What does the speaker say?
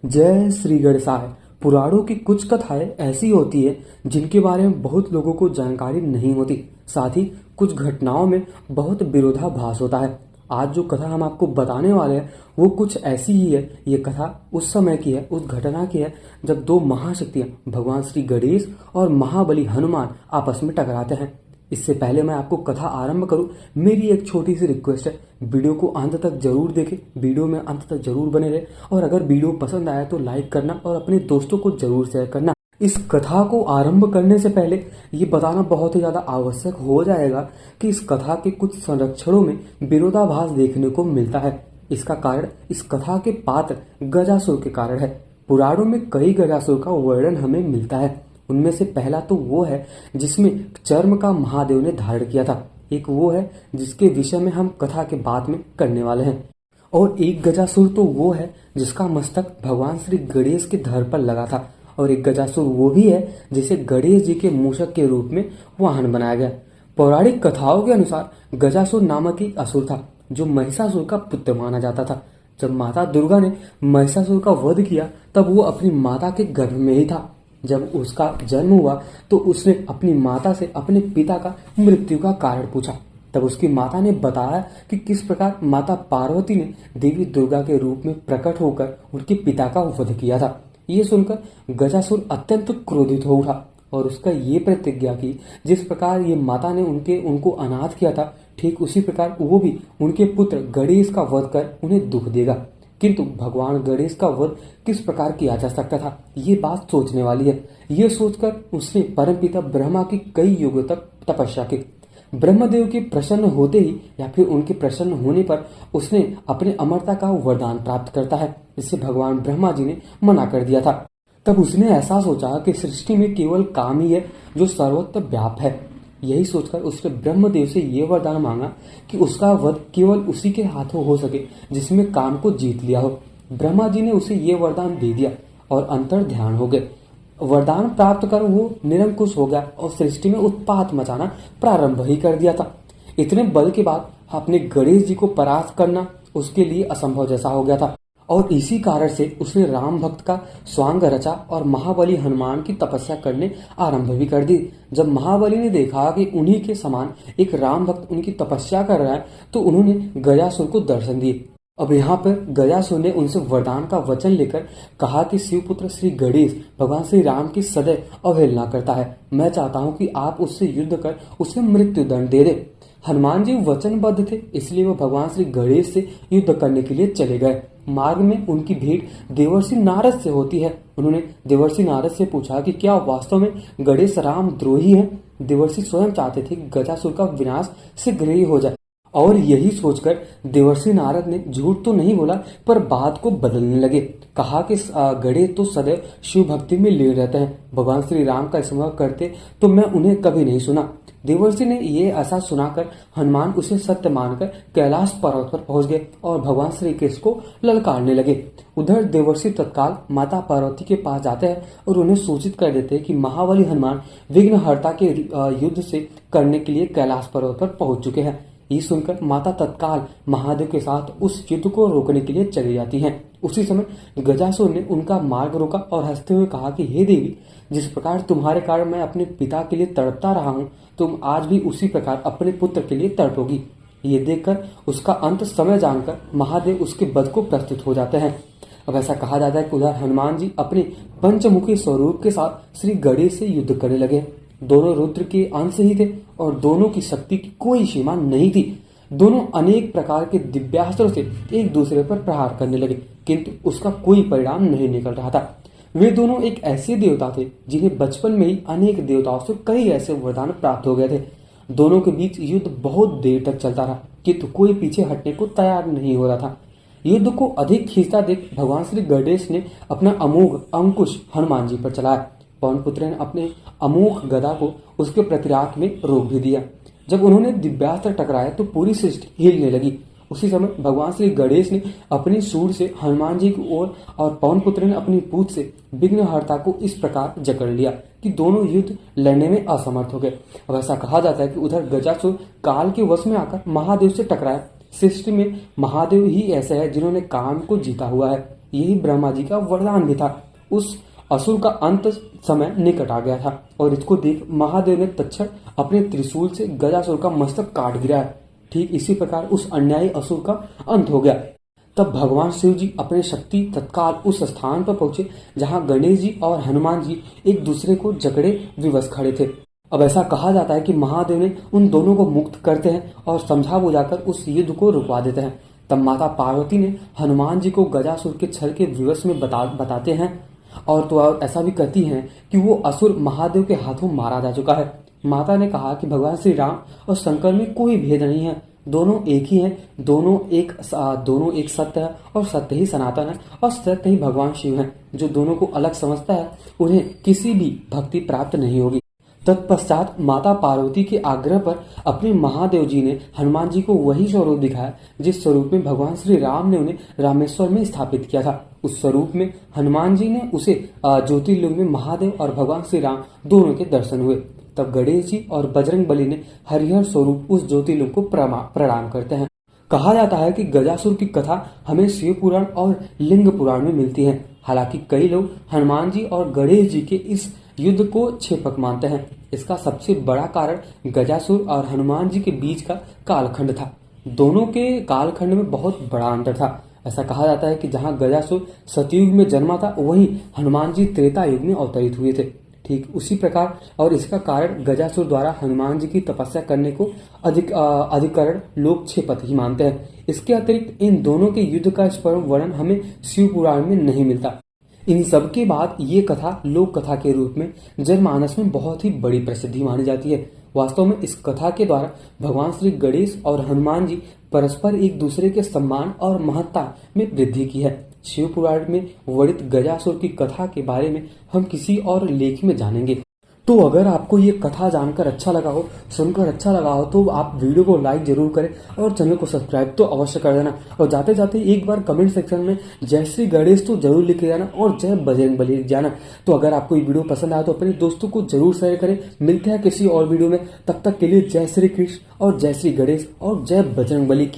जय श्री गणेशाय। पुराणों की कुछ कथाएं ऐसी होती है जिनके बारे में बहुत लोगों को जानकारी नहीं होती। साथ ही कुछ घटनाओं में बहुत विरोधाभास होता है। आज जो कथा हम आपको बताने वाले हैं वो कुछ ऐसी ही है। ये कथा उस समय की है, उस घटना की है जब दो महाशक्तियां भगवान श्री गणेश और महाबली हनुमान आपस में टकराते हैं। इससे पहले मैं आपको कथा आरंभ करूं, मेरी एक छोटी सी रिक्वेस्ट है, वीडियो को अंत तक जरूर देखें, वीडियो में अंत तक जरूर बने रहे और अगर वीडियो पसंद आया तो लाइक करना और अपने दोस्तों को जरूर शेयर करना। इस कथा को आरंभ करने से पहले ये बताना बहुत ही ज्यादा आवश्यक हो जाएगा कि इस कथा के कुछ संरक्षणों में विरोधाभास देखने को मिलता है। इसका कारण इस कथा के पात्र गजासुर के कारण है। पुराणों में कई गजासुर का वर्णन हमें मिलता है। उनमें से पहला तो वो है जिसमें चर्म का महादेव ने धारण किया था। एक वो है जिसके विषय में हम कथा के बाद में करने वाले हैं। और एक गजासुर तो वो है जिसका मस्तक भगवान श्री गणेश के धड़ पर लगा था। और एक गजासुर वो भी है जिसे गणेश जी के मूषक के रूप में वाहन बनाया गया। पौराणिक कथाओं के अनुसार गजासुर नामक एक असुर था जो महिषासुर का पुत्र माना जाता था। जब माता दुर्गा ने महिषासुर का वध किया तब वो अपनी माता के गर्भ में ही था। जब उसका जन्म हुआ तो उसने अपनी माता से अपने पिता का मृत्यु का कारण पूछा। तब उसकी माता ने बताया कि किस प्रकार माता पार्वती ने देवी दुर्गा के रूप में प्रकट होकर उनके पिता का वध किया था। ये सुनकर गजासुर अत्यंत क्रोधित हो उठा और उसका ये प्रतिज्ञा की, जिस प्रकार ये माता ने उनको अनाथ किया था ठीक उसी प्रकार वो भी उनके पुत्र गणेश का वध कर उन्हें दुख देगा। किंतु भगवान गणेश का वध किस प्रकार किया जा सकता था, ये बात सोचने वाली है। ये सोचकर उसने परमपिता ब्रह्मा की कई युगों तक तपस्या की। ब्रह्मदेव के प्रसन्न होते ही या फिर उनके प्रसन्न होने पर उसने अपने अमरता का वरदान प्राप्त करता है। इससे भगवान ब्रह्मा जी ने मना कर दिया था। तब उसने ऐसा सोचा कि सृष्टि में केवल काम ही है जो सर्वत्र व्याप है। यही सोचकर उसने ब्रह्मदेव से ये वरदान मांगा कि उसका वध केवल उसी के हाथों हो सके जिसमें काम को जीत लिया हो। ब्रह्मा जी ने उसे ये वरदान दे दिया और अंतर ध्यान हो गए। वरदान प्राप्त कर वो निरंकुश हो गया और सृष्टि में उत्पात मचाना प्रारंभ ही कर दिया था। इतने बल के बाद अपने गणेश जी को परास्त करना उसके लिए असंभव जैसा हो गया था और इसी कारण से उसने राम भक्त का स्वांग रचा और महाबली हनुमान की तपस्या करने आरंभ भी कर दी। जब महाबली ने देखा कि उन्हीं के समान एक राम भक्त उनकी तपस्या कर रहा है तो उन्होंने गजासुर को दर्शन दिए। अब यहाँ पर गजासुर ने उनसे वरदान का वचन लेकर कहा कि शिवपुत्र श्री गणेश भगवान श्री राम की सदैव अवहेलना करता है। मैं चाहता हूँ कि आप उससे युद्ध कर उसे मृत्यु दंड दे दे। हनुमान जी वचनबद्ध थे, इसलिए वो भगवान श्री गणेश से युद्ध करने के लिए चले गए। मार्ग में उनकी भेंट देवर्षि नारद से होती है। उन्होंने देवर्षि नारद से पूछा कि क्या वास्तव में गणेश राम द्रोही हैं? देवर्षि स्वयं चाहते थे कि गजासुर का विनाश शीघ्र ही हो जाए और यही सोचकर देवर्षि नारद ने झूठ तो नहीं बोला पर बात को बदलने लगे। कहा कि गणेश तो सदैव शिव भक्ति में लीन रहते हैं, भगवान श्री राम का स्मरण करते तो मैं उन्हें कभी नहीं सुना। देवर्षि ने ये ऐसा सुनाकर हनुमान उसे सत्य मानकर कैलाश पर्वत पर पहुंच गए और भगवान श्री कृष्ण को ललकारने लगे। उधर देवर्षि तत्काल माता पार्वती के पास जाते हैं और उन्हें सूचित कर देते हैं कि महाबली हनुमान विघ्नहर्ता के युद्ध से करने के लिए कैलाश पर्वत पर पहुंच चुके हैं। ये सुनकर माता तत्काल महादेव के साथ उस युद्ध को रोकने के लिए चली जाती हैं। उसी समय गजासुर ने उनका मार्ग रोका और हंसते हुए कहा कि हे देवी, जिस प्रकार तुम्हारे कारण मैं अपने पिता के लिए तड़पता रहा हूँ, तुम आज भी उसी प्रकार अपने पुत्र के लिए तड़पोगी। ये देखकर उसका अंत समय जानकर महादेव उसके वध को प्रस्तुत हो जाते हैं। अब ऐसा कहा जाता है कि उधर हनुमान जी अपने पंचमुखी स्वरूप के साथ श्री गणेश से युद्ध करने लगे। दोनों रुद्र के अंश ही थे और दोनों की शक्ति की कोई सीमा नहीं थी। दोनों अनेक प्रकार के दिव्यास्त्रों से एक दूसरे पर प्रहार करने लगे, किंतु उसका कोई परिणाम नहीं निकल रहा था। वे दोनों एक ऐसे देवता थे जिन्हें बचपन में ही अनेक देवताओं से कई ऐसे वरदान प्राप्त हो गए थे। दोनों के बीच युद्ध बहुत देर तक चलता रहा, किंतु कोई पीछे हटने को तैयार नहीं हो रहा था। युद्ध को अधिक खींचता देख भगवान श्री गणेश ने अपना अमोघ अंकुश हनुमान जी पर चलाया। पवन पुत्र ने अपने अमोघ गदा को उसके प्रतिरात में रोक भी दिया। जब उन्होंने दिव्यास्त्र टकराया तो पूरी सृष्टि हिलने लगी। उसी समय भगवान श्री गणेश ने अपनी सूंड से हनुमान जी की ओर और पवन पुत्र ने अपनी पूंछ से विघ्नहर्ता को इस प्रकार जकड़ लिया कि दोनों युद्ध लड़ने में असमर्थ हो गए। अब ऐसा कहा जाता है कि उधर गजासुर काल के वश में आकर महादेव से टकराया। सृष्टि में महादेव ही ऐसे है जिन्होंने काम को जीता हुआ है। यही ब्रह्मा जी का वरदान भी था। उस असुर का अंत समय निकट आ गया था और इसको देख महादेव ने तत्क्षण अपने त्रिशूल से गजासुर का मस्तक काट गिराया। ठीक इसी प्रकार उस अन्यायी असुर का अंत हो गया। तब भगवान शिव जी अपने शक्ति तत्काल उस स्थान पर पहुंचे जहां गणेश जी और हनुमान जी एक दूसरे को जकड़े विवश खड़े थे। अब ऐसा कहा जाता है कि महादेव ने उन दोनों को मुक्त करते हैं और समझा बुझाकर उस युद्ध को रुकवा देते हैं। तब माता पार्वती ने हनुमान जी को गजासुर के छल के विवश में बताते हैं और तो ऐसा भी कहती हैं कि वो असुर महादेव के हाथों मारा जा चुका है। माता ने कहा कि भगवान श्री राम और शंकर में कोई भेद नहीं है, दोनों एक ही हैं, दोनों एक सत्य है और सत्य ही सनातन है और सत्य ही भगवान शिव हैं। जो दोनों को अलग समझता है उन्हें किसी भी भक्ति प्राप्त नहीं होगी। तत्पश्चात माता पार्वती के आग्रह पर अपने महादेव जी ने हनुमान जी को वही स्वरूप दिखाया जिस स्वरूप में भगवान श्री राम ने उन्हें रामेश्वर में स्थापित किया था। उस स्वरूप में हनुमान जी ने उसे ज्योतिर्लिंग में महादेव और भगवान श्री राम दोनों के दर्शन हुए। तब गणेश जी और बजरंग बली ने हरिहर स्वरूप उस ज्योतिर्लिंग को प्रणाम करते हैं। कहा जाता है कि गजासुर की कथा हमें शिव पुराण और लिंग पुराण में मिलती है। हालांकि कई लोग हनुमान जी और गणेश जी के इस युद्ध को क्षेपक मानते हैं। इसका सबसे बड़ा कारण गजासुर और हनुमान जी के बीच का कालखंड था। दोनों के कालखंड में बहुत बड़ा अंतर था। ऐसा कहा जाता है कि जहां गजासुर सतयुग में जन्मा था वहीं हनुमान जी त्रेता युग में अवतरित हुए थे। ठीक उसी प्रकार और इसका कारण गजासुर द्वारा हनुमान जी की तपस्या करने को अधिकरण लोग क्षेपक ही मानते हैं। इसके अतिरिक्त इन दोनों के युद्ध का स्पष्ट वर्णन हमें शिव पुराण में नहीं मिलता। इन सब के बाद ये कथा लोक कथा के रूप में जनमानस में बहुत ही बड़ी प्रसिद्धि मानी जाती है। वास्तव में इस कथा के द्वारा भगवान श्री गणेश और हनुमान जी परस्पर एक दूसरे के सम्मान और महत्ता में वृद्धि की है। शिव पुराण में वर्णित गजासुर की कथा के बारे में हम किसी और लेख में जानेंगे। तो अगर आपको ये कथा जानकर अच्छा लगा हो, सुनकर अच्छा लगा हो, तो आप वीडियो को लाइक जरूर करें और चैनल को सब्सक्राइब तो अवश्य कर देना। और जाते जाते एक बार कमेंट सेक्शन में जय श्री गणेश तो जरूर लिख के जाना और जय बजरंग बली लिख जाना। तो अगर आपको ये वीडियो पसंद आया तो अपने दोस्तों को जरूर शेयर करें। मिलते हैं किसी और वीडियो में, तब तक के लिए जय श्री कृष्ण और जय श्री गणेश और जय बजरंग बली की।